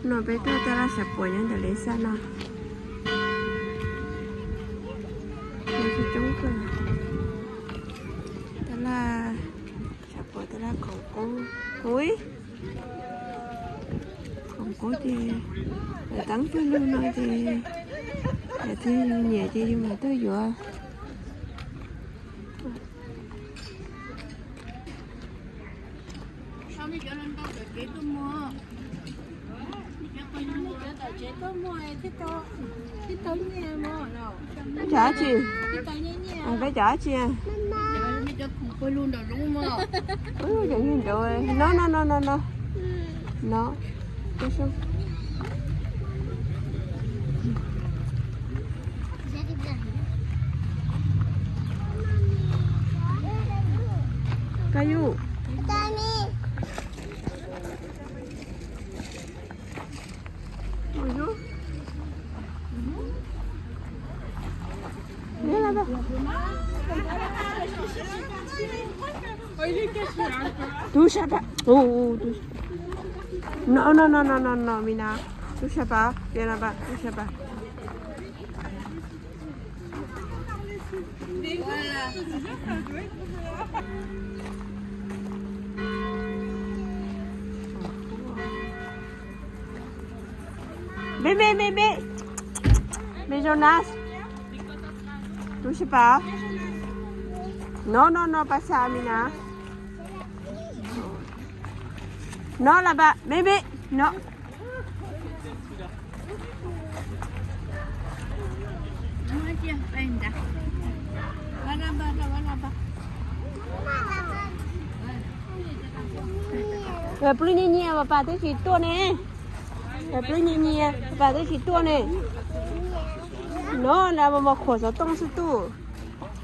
No, pero te la se pone de lesa, no. No se chunga. Te la se pone te la con. Ui. Con thì tăng cho luôn nói thì nhẹ chứ mà tôi vừa. Chả chị, cái chả chị. Tôi luôn đầu luôn mà. Chẳng nhìn rồi. No. Cái sao? Kayu. Bonjour. Viens là-bas. Touche pas. Oh, touche. Non, Mina. Touche pas. Viens là-bas. Touche pas. Bébé. Mais Jonas. Touche pas. Non, pas ça, Mina. Non, là-bas. Bébé. Non. Plus nini, papa tới chỉ tua nè. Plus nini, papa tới chỉ tua nè. Non, là maman croise au temps c'est tout.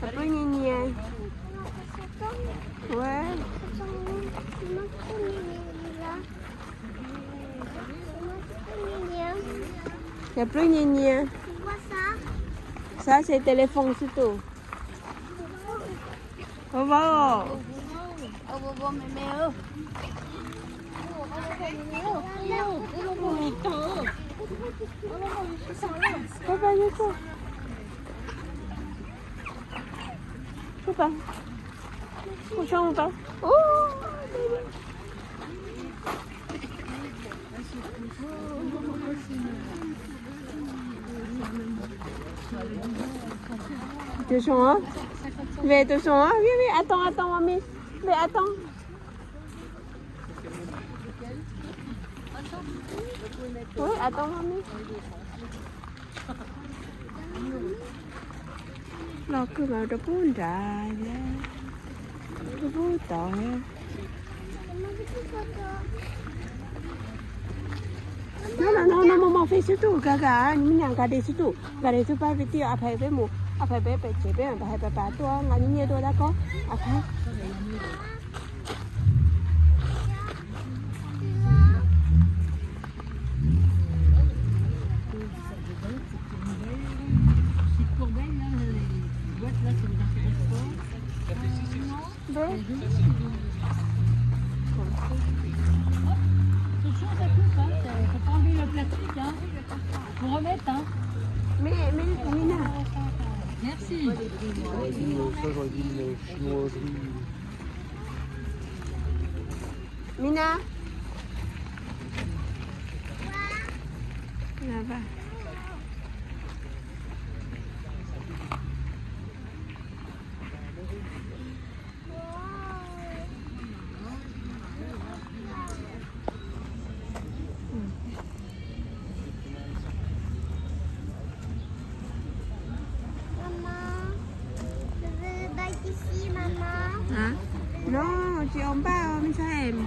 Plus nini. Ouais. Il n'y a plus nini. C'est quoi ça? Ça c'est le téléphone c'est tout. Au revoir. Au revoir, mémé. Papa, il est quoi? Papa. Couchons ou pas? Oh! Attention, hein? Mais attention, hein? Viens, attends, mamie. Mais attends. Oui, attends, mamie. Nó cứ vào đó buồn ra nó buồn tỏi no maman fait surtout gaga ni nyang gade surtout gade tu pas vite après bé mo après bé petit bé après papa toi ngani ni toi d'accord après Pour remettre, hein. Mais Mina. Merci. Ça, j'aurais dit une chinoiserie. Mina. Là-bas. Hả? No, chị ông ba mình cho em.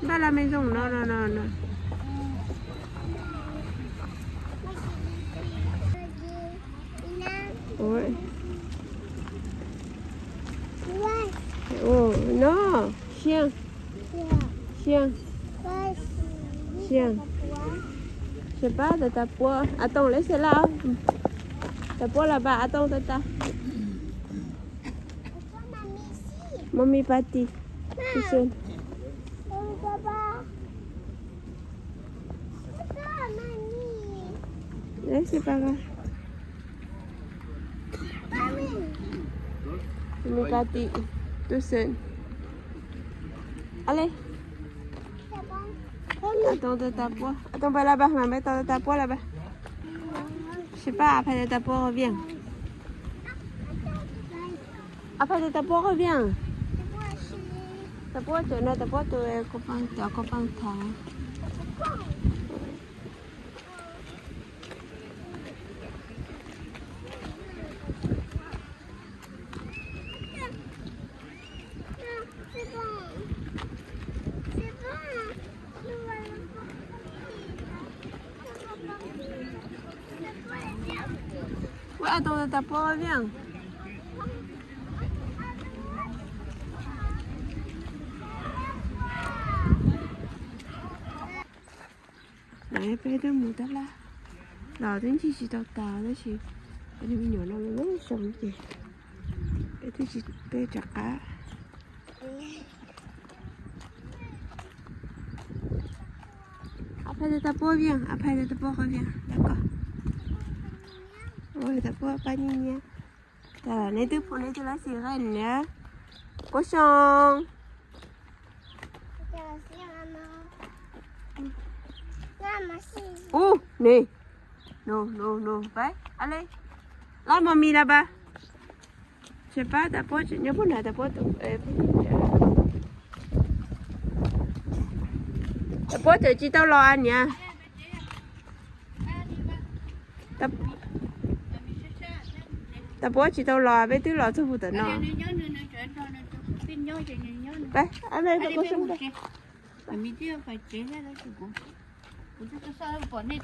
Ba là mình dùng no. Ôi. Oh, no. Xiang. Je sais pas, de ta poids. Attends, laissez-la. Ta poids là-bas. Attends, tata. Mamie partie. Tout seul. Allez, c'est pas grave. Je me parti tout seul. Allez. Attends de ta poids. Attends pas là-bas, maman, attends de ta poids là-bas. Je sais pas, après de ta poids, reviens. Après de ta poids, reviens. Ta poids, tu es copain, tu es copain, Ouais, attends, ta poids revient. Này bé đó mù đó là đào đến chị đào tàu đó chị bé đi nhỏ nó mới sống chị bé thì chị bé chặt cá après de ta peau viens après de ta peau reviens d'accord ouais ta peau pas ni ta này từ phụ này từ là sirène nhá cochon Oh, nè. Non, vai. Allez. Là, mamie là-bas. Je sais pas, ta pote, il y a pas ta pote. Ta pote, chỉ tao lo ăn nha. Ta pote chỉ tao lo, với tứ lo cho phụ tử nó. Đây, ăn đây, ta có sống đây. Mami dia phải chế ra đó chứ cũng. Cũng cho sao bỏ nét